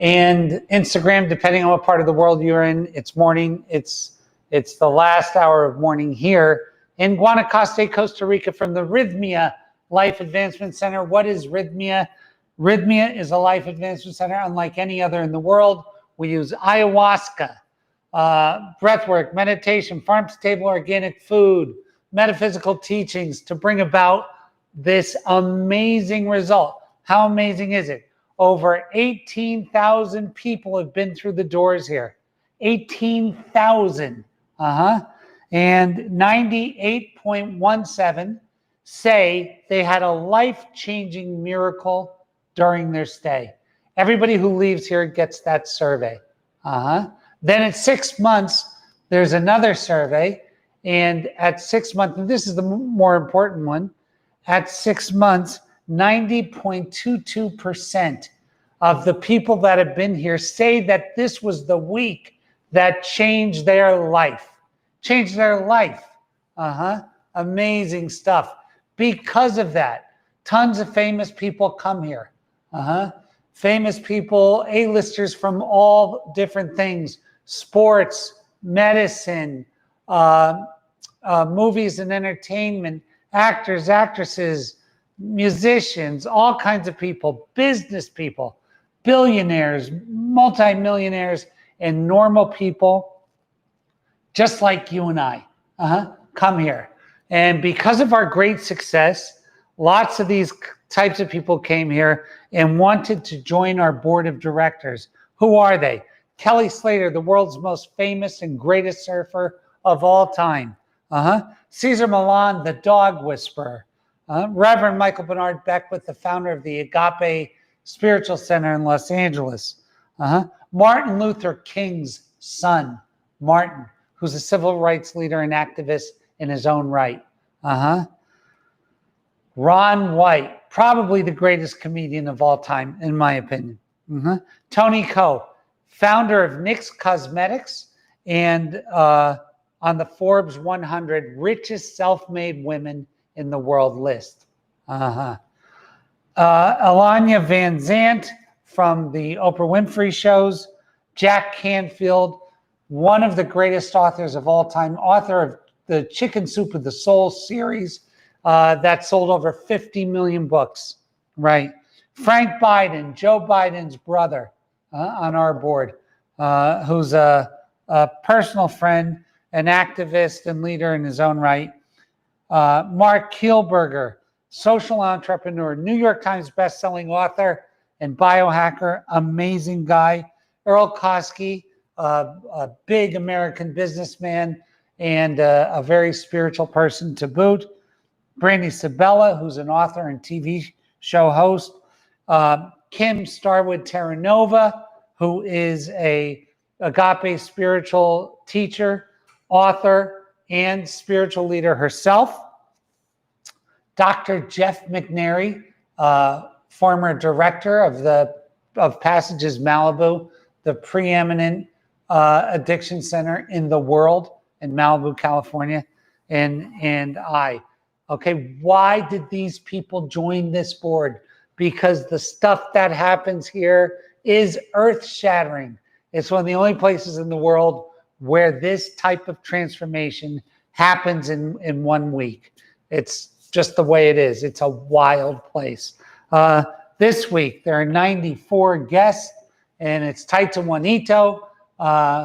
and Instagram, depending on what part of the world you're in. It's morning. It's the last hour of morning here in Guanacaste, Costa Rica, from the Rythmia Life Advancement Center. What is Rythmia? Rythmia is a life advancement center unlike any other in the world. We use ayahuasca, breathwork, meditation, farm-to-table organic food, metaphysical teachings to bring about this amazing result. How amazing is it? Over 18,000 people have been through the doors here. 18,000. And 98.17 say they had a life-changing miracle during their stay. Everybody who leaves here gets that survey. Then at 6 months, there's another survey. And at 6 months, and this is the more important one, at 6 months, 90.22% of the people that have been here say that this was the week that changed their life. Changed their life. Amazing stuff. Because of that, tons of famous people come here. Famous people, A-listers from all different things, sports, medicine, movies and entertainment, actors, actresses, musicians, all kinds of people, business people, billionaires, multimillionaires, and normal people, just like you and I, come here. And because of our great success, lots of these types of people came here and wanted to join our board of directors. Who are they? Kelly Slater, the world's most famous and greatest surfer of all time. Cesar Millan, the dog whisperer. Reverend Michael Bernard Beckwith, the founder of the Agape Spiritual Center in Los Angeles. Martin Luther King's son, Martin, who's a civil rights leader and activist in his own right. Ron White, probably the greatest comedian of all time, in my opinion. Tony Ko, founder of NYX Cosmetics and on the Forbes 100 richest self-made women in the world list. Alanya Van Zant from the Oprah Winfrey shows. Jack Canfield, one of the greatest authors of all time, author of the Chicken Soup of the Soul series that sold over 50 million books, right? Frank Biden, Joe Biden's brother on our board, who's a personal friend, an activist and leader in his own right. Mark Kielberger, social entrepreneur, New York Times bestselling author and biohacker, amazing guy. Earl Koski, a big American businessman and a very spiritual person to boot. Brandy Sabella, who's an author and TV show host. Kim Starwood Terranova, who is a Agape spiritual teacher, author, and spiritual leader herself. Dr. Jeff McNary, former director of Passages Malibu, the preeminent addiction center in the world in Malibu, California, and I. Okay, why did these people join this board? Because the stuff that happens here is earth-shattering. It's one of the only places in the world where this type of transformation happens in 1 week. It's just the way it is. It's a wild place. This week, there are 94 guests, and it's Taita Juanito,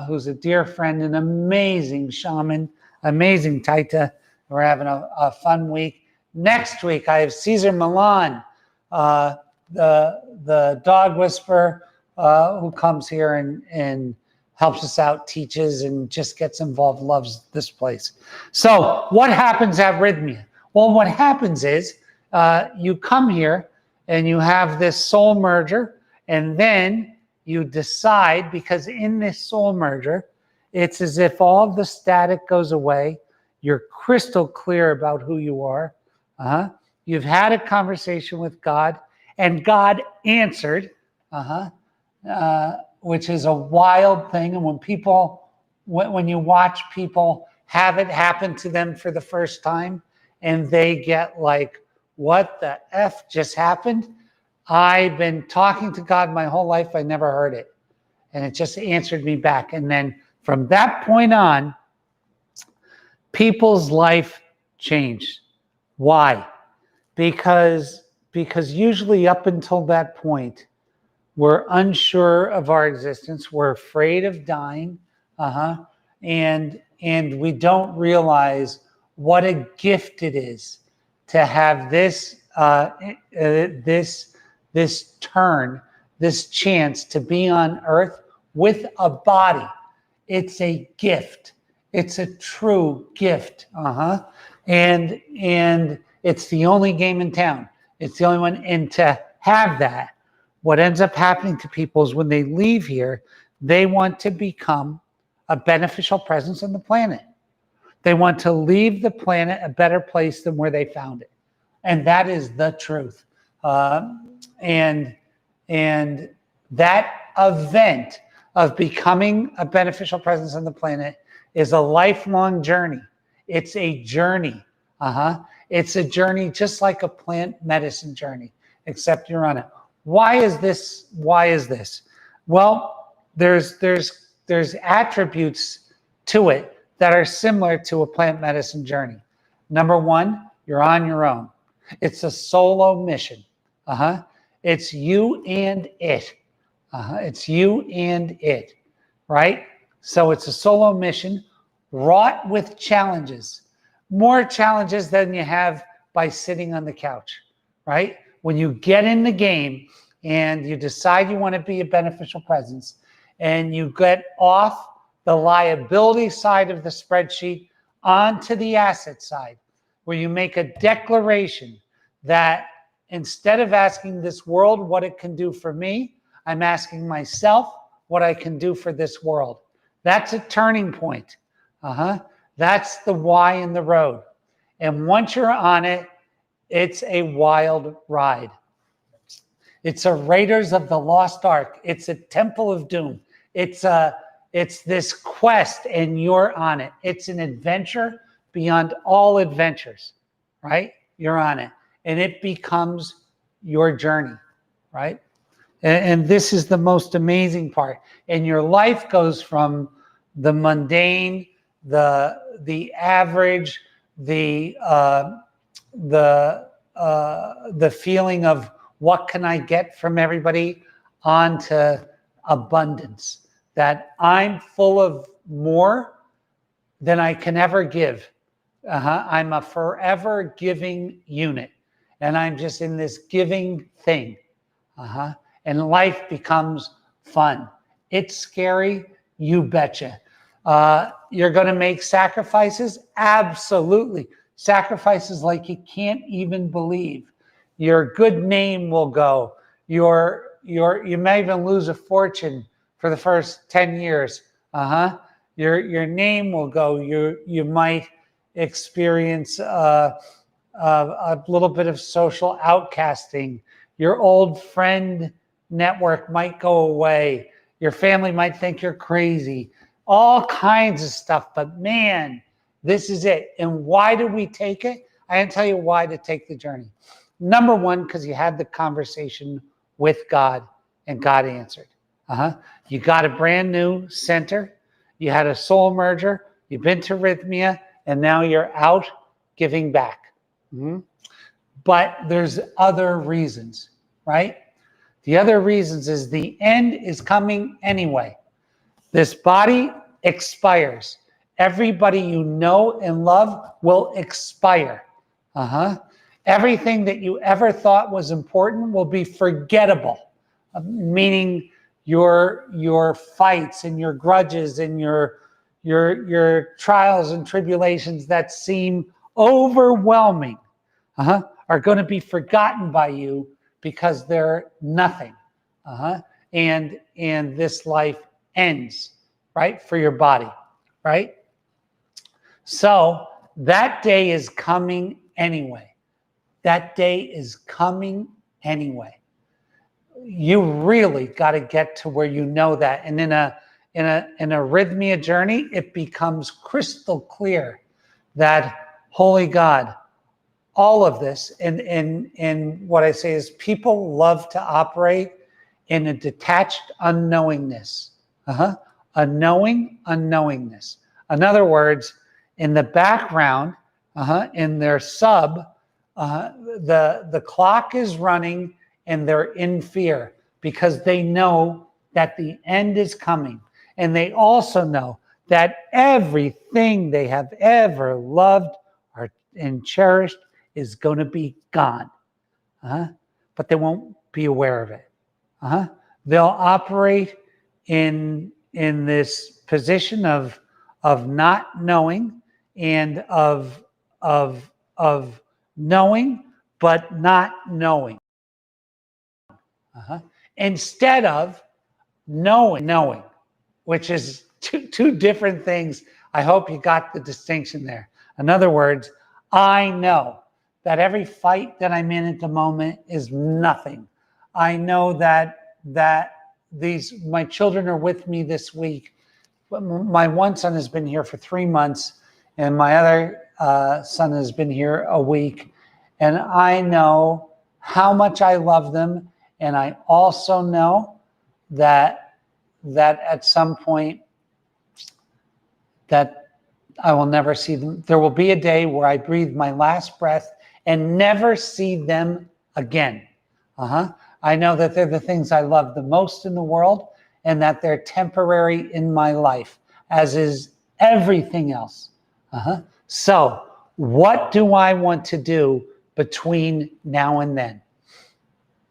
who's a dear friend, an amazing shaman, amazing Taita. We're having a fun week. Next week, I have Cesar Millan, the dog whisperer, who comes here and helps us out, teaches, and just gets involved, loves this place. So what happens at Rythmia? Well, what happens is you come here and you have this soul merger, and then you decide, because in this soul merger, it's as if all the static goes away. You're crystal clear about who you are. You've had a conversation with God, and God answered, which is a wild thing. And when you watch people have it happen to them for the first time, and they get like, what the F just happened? I've been talking to God my whole life. I never heard it. And it just answered me back. And then from that point on, people's life changed. Why? Because usually up until that point, we're unsure of our existence. We're afraid of dying. And we don't realize what a gift it is to have this this chance to be on earth with a body. It's a gift. It's a true gift. And it's the only game in town. It's the only one. And to have that, what ends up happening to people is when they leave here, they want to become a beneficial presence on the planet. They want to leave the planet a better place than where they found it. And that is the truth. And that event of becoming a beneficial presence on the planet is a lifelong journey. It's a journey. It's a journey just like a plant medicine journey, except you're on it. Why is this? Well, there's attributes to it that are similar to a plant medicine journey. Number one, you're on your own. It's a solo mission. It's you and it. It's you and it, right? So it's a solo mission wrought with challenges, more challenges than you have by sitting on the couch, right? When you get in the game and you decide you want to be a beneficial presence and you get off the liability side of the spreadsheet onto the asset side, where you make a declaration that instead of asking this world what it can do for me, I'm asking myself what I can do for this world. That's a turning point. That's the why in the road. And once you're on it, it's a wild ride. It's a Raiders of the Lost Ark. It's a Temple of Doom. It's this quest and you're on it. It's an adventure beyond all adventures, right? You're on it. And it becomes your journey, right? And this is the most amazing part. And your life goes from the mundane, the average, the feeling of what can I get from everybody, onto abundance. That I'm full of more than I can ever give. I'm a forever giving unit. And I'm just in this giving thing. And life becomes fun. It's scary, you betcha. You're going to make sacrifices? Absolutely. Sacrifices like you can't even believe. Your good name will go. You may even lose a fortune for the first 10 years. Your name will go. You might experience a little bit of social outcasting. Your old friend network might go away. Your family might think you're crazy. All kinds of stuff. But man, this is it. And why do we take it? I didn't tell you why to take the journey. Number one, because you had the conversation with God and God answered. You got a brand new center. You had a soul merger. You've been to Rythmia, and now you're out giving back. But there's other reasons, right? The other reasons is the end is coming anyway. This body expires. Everybody you know and love will expire. Everything that you ever thought was important will be forgettable, meaning your fights and your grudges and your trials and tribulations that seem overwhelming are going to be forgotten by you because they're nothing. And this life ends, right, for your body, right? So that day is coming anyway. That day is coming anyway. You really got to get to where you know that. And in a Rythmia journey, it becomes crystal clear that, holy God, all of this, and what I say is people love to operate in a detached unknowingness. A knowing unknowingness. In other words, in the background, in their sub, the clock is running and they're in fear because they know that the end is coming. And they also know that everything they have ever loved and cherished is going to be gone. But they won't be aware of it. They'll operate in this position of not knowing and of knowing but not knowing, instead of knowing, which is two different things. I hope you got the distinction there. In other words, I know that every fight that I'm in at the moment is nothing. I know that my children are with me this week. My one son has been here for 3 months, and my other son has been here a week. And I know how much I love them, and I also know that at some point that I will never see them. There will be a day where I breathe my last breath and never see them again. I know that they're the things I love the most in the world, and that they're temporary in my life, as is everything else. So what do I want to do between now and then?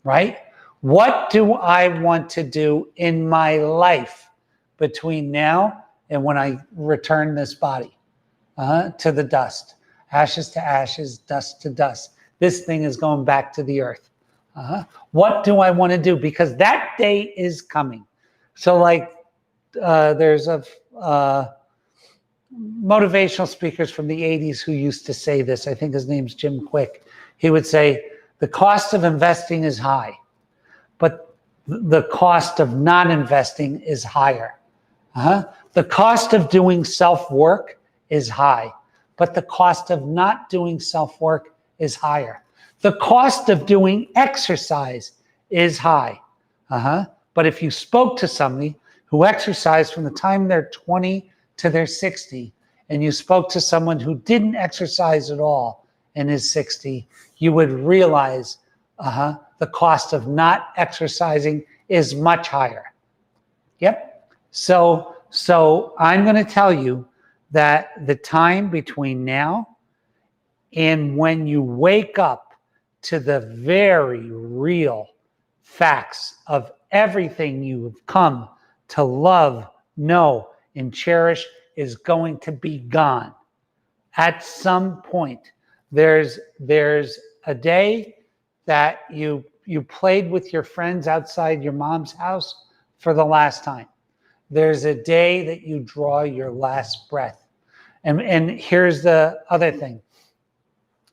Right? What do I want to do in my life between now and when I return this body to the dust? Ashes to ashes, dust to dust. This thing is going back to the earth. What do I want to do? Because that day is coming. So like there's a motivational speakers from the 80s who used to say this. I think his name's Jim Quick. He would say, the cost of investing is high, but the cost of not investing is higher. The cost of doing self-work is high, but the cost of not doing self-work is higher. The cost of doing exercise is high. But if you spoke to somebody who exercised from the time they're 20 to they're 60, and you spoke to someone who didn't exercise at all and is 60, you would realize the cost of not exercising is much higher. Yep. So I'm going to tell you that the time between now and when you wake up to the very real facts of everything you have come to love, know, and cherish is going to be gone. At some point, there's a day that you played with your friends outside your mom's house for the last time. There's a day that you draw your last breath. And here's the other thing.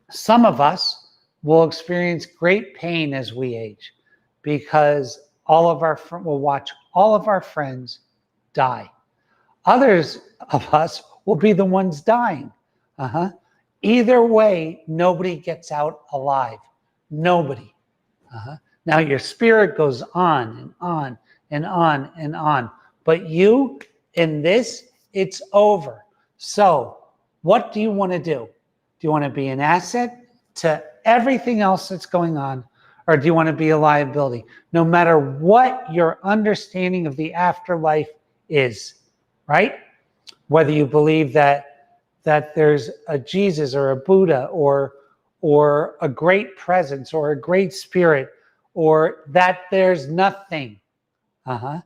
Some of us will experience great pain as we age because we'll watch all of our friends die. Others of us will be the ones dying. Either way, nobody gets out alive. Nobody. Now your spirit goes on and on and on and on. But you, in this, it's over. So what do you want to do? Do you want to be an asset to everything else that's going on? Or do you want to be a liability? No matter what your understanding of the afterlife is, right? Whether you believe that there's a Jesus or a Buddha or a great presence or a great spirit, or that there's nothing. No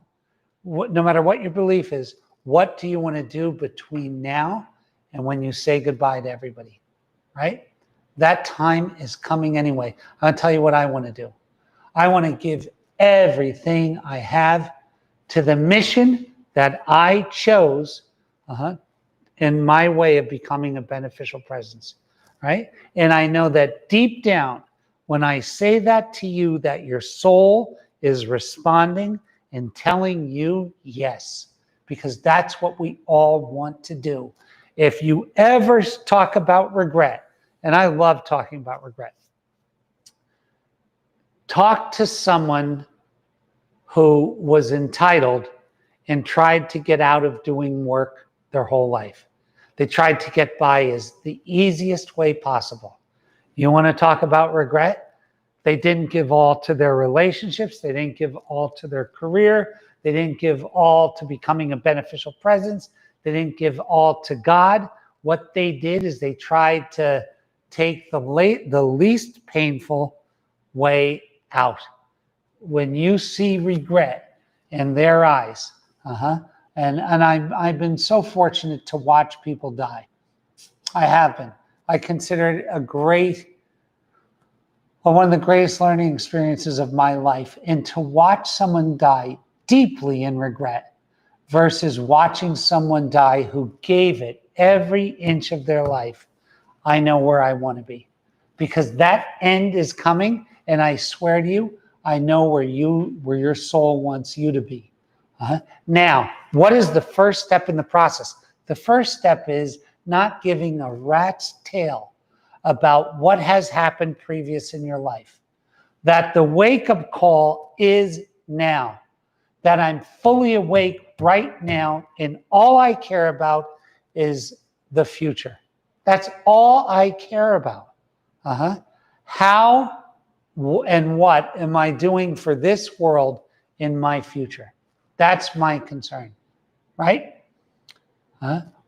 matter what your belief is, what do you want to do between now and when you say goodbye to everybody, right? That time is coming anyway. I'll tell you what I want to do. I want to give everything I have to the mission that I chose in my way of becoming a beneficial presence, right? And I know that deep down, when I say that to you, that your soul is responding and telling you yes, because that's what we all want to do. If you ever talk about regret, and I love talking about regret. Talk to someone who was entitled and tried to get out of doing work their whole life. They tried to get by as the easiest way possible. You want to talk about regret? They didn't give all to their relationships. They didn't give all to their career. They didn't give all to becoming a beneficial presence. They didn't give all to God. What they did is they tried to take the least painful way out. When you see regret in their eyes, and I've been so fortunate to watch people die. I have been. I consider it one of the greatest learning experiences of my life. And to watch someone die deeply in regret versus watching someone die who gave it every inch of their life, I know where I want to be. Because that end is coming, and I swear to you, I know where your soul wants you to be. Now, what is the first step in the process? The first step is not giving a rat's tail about what has happened previous in your life. That the wake-up call is now. That I'm fully awake right now, and all I care about is the future. That's all I care about. How and what am I doing for this world in my future? That's my concern, right?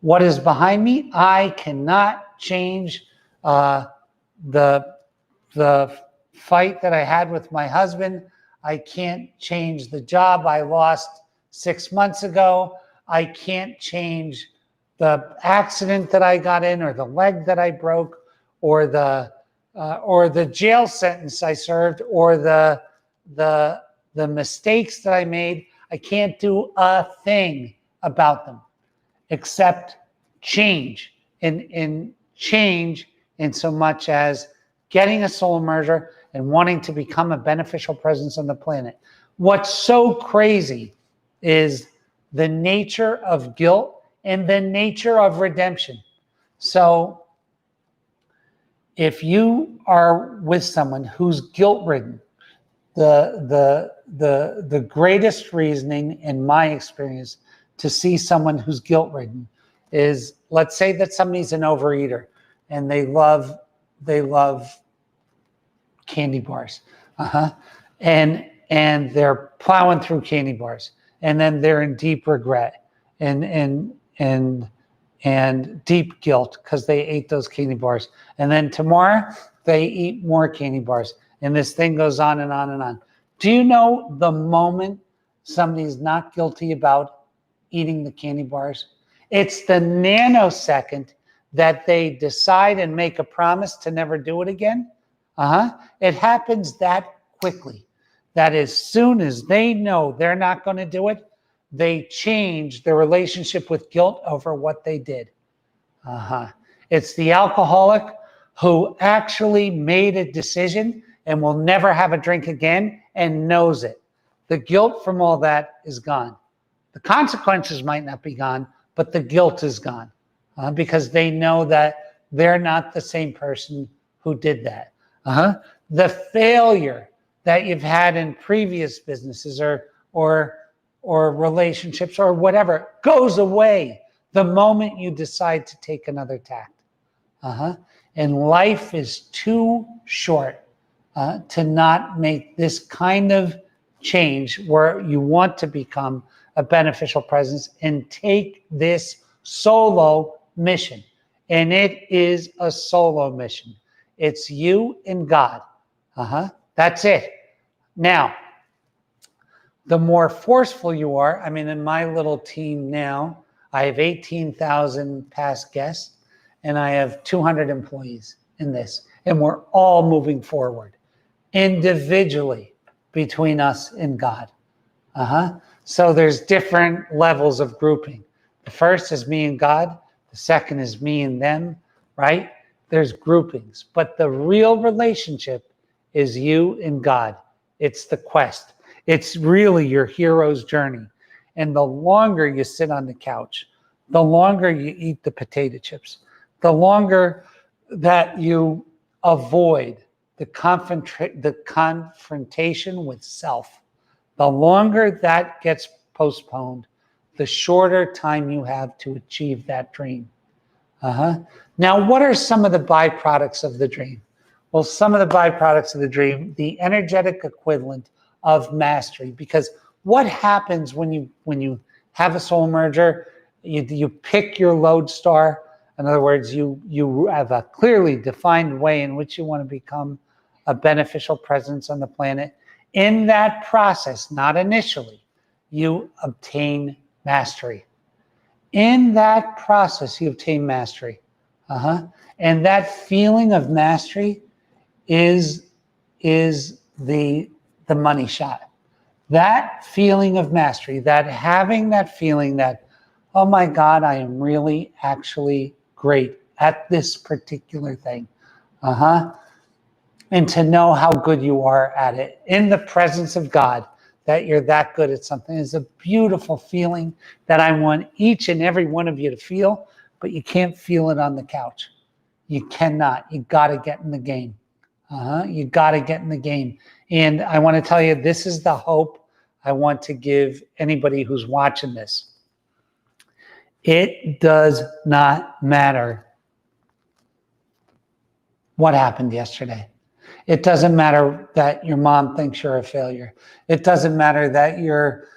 What is behind me? I cannot change the fight that I had with my husband. I can't change the job I lost 6 months ago. I can't change the accident that I got in, or the leg that I broke, or the jail sentence I served, or the mistakes that I made. I can't do a thing about them except change, and change in so much as getting a soul merger and wanting to become a beneficial presence on the planet. What's so crazy is the nature of guilt and the nature of redemption. So if you are with someone who's guilt-ridden, the greatest reasoning in my experience to see someone who's guilt-ridden is, let's say that somebody's an overeater and they love candy bars, and they're plowing through candy bars, and then they're in deep regret and deep guilt because they ate those candy bars, and then tomorrow they eat more candy bars, and this thing goes on and on and on. Do you know the moment somebody's not guilty about eating the candy bars? It's the nanosecond that they decide and make a promise to never do it again. It happens that quickly, that as soon as they know they're not going to do it, they change their relationship with guilt over what they did. It's the alcoholic who actually made a decision and will never have a drink again and knows it. The guilt from all that is gone. The consequences might not be gone, but the guilt is gone because they know that they're not the same person who did that. The failure that you've had in previous businesses or relationships or whatever goes away the moment you decide to take another tact. And life is too short to not make this kind of change where you want to become a beneficial presence and take this solo mission. And it is a solo mission. It's you and God. That's it. Now, the more forceful you are, I mean, in my little team now, I have 18,000 past guests, and I have 200 employees in this. And we're all moving forward individually between us and God. So there's different levels of grouping. The first is me and God. The second is me and them, right? There's groupings, but the real relationship is you and God. It's the quest. It's really your hero's journey. And the longer you sit on the couch, the longer you eat the potato chips, the longer that you avoid the confrontation with self. The longer that gets postponed, the shorter time you have to achieve that dream. Now, what are some of the byproducts of the dream? Well, some of the byproducts of the dream, the energetic equivalent of mastery, because what happens when you have a soul merger, you pick your lodestar. In other words, you have a clearly defined way in which you want to become a beneficial presence on the planet. In that process, not initially, you obtain mastery. In that process, you obtain mastery. And that feeling of mastery is the money shot. That feeling of mastery, that having that feeling that, oh my God, I am really actually great at this particular thing. And to know how good you are at it in the presence of God, that you're that good at something is a beautiful feeling that I want each and every one of you to feel, but you can't feel it on the couch. You cannot. You got to get in the game. You got to get in the game. And I want to tell you, this is the hope I want to give anybody who's watching this. It does not matter what happened yesterday. It doesn't matter that your mom thinks you're a failure. It doesn't matter that your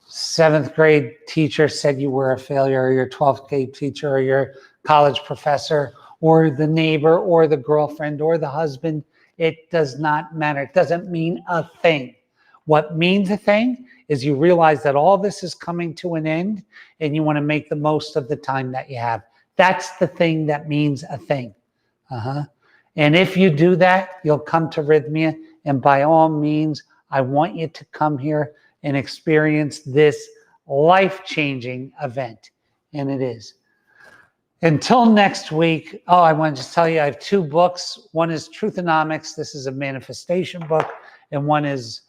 7th grade teacher said you were a failure, or your 12th grade teacher, or your college professor, or the neighbor, or the girlfriend, or the husband. It does not matter. It doesn't mean a thing. What means a thing is you realize that all this is coming to an end and you want to make the most of the time that you have. That's the thing that means a thing. And if you do that, you'll come to Rythmia. And by all means, I want you to come here and experience this life-changing event. And it is. Until next week, I want to just tell you, I have 2 books. One is Truthonomics. This is a manifestation book. And one is,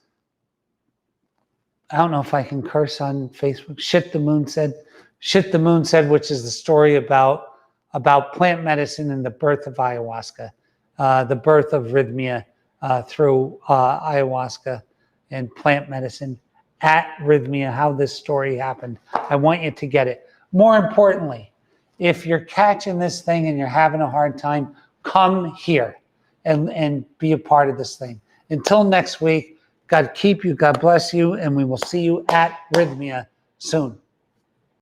I don't know if I can curse on Facebook, Shit the Moon Said. Shit the Moon Said, which is the story about plant medicine and the birth of ayahuasca. The birth of Rythmia through ayahuasca and plant medicine at Rythmia, how this story happened. I want you to get it. More importantly, if you're catching this thing and you're having a hard time, come here and be a part of this thing. Until next week, God keep you, God bless you, and we will see you at Rythmia soon.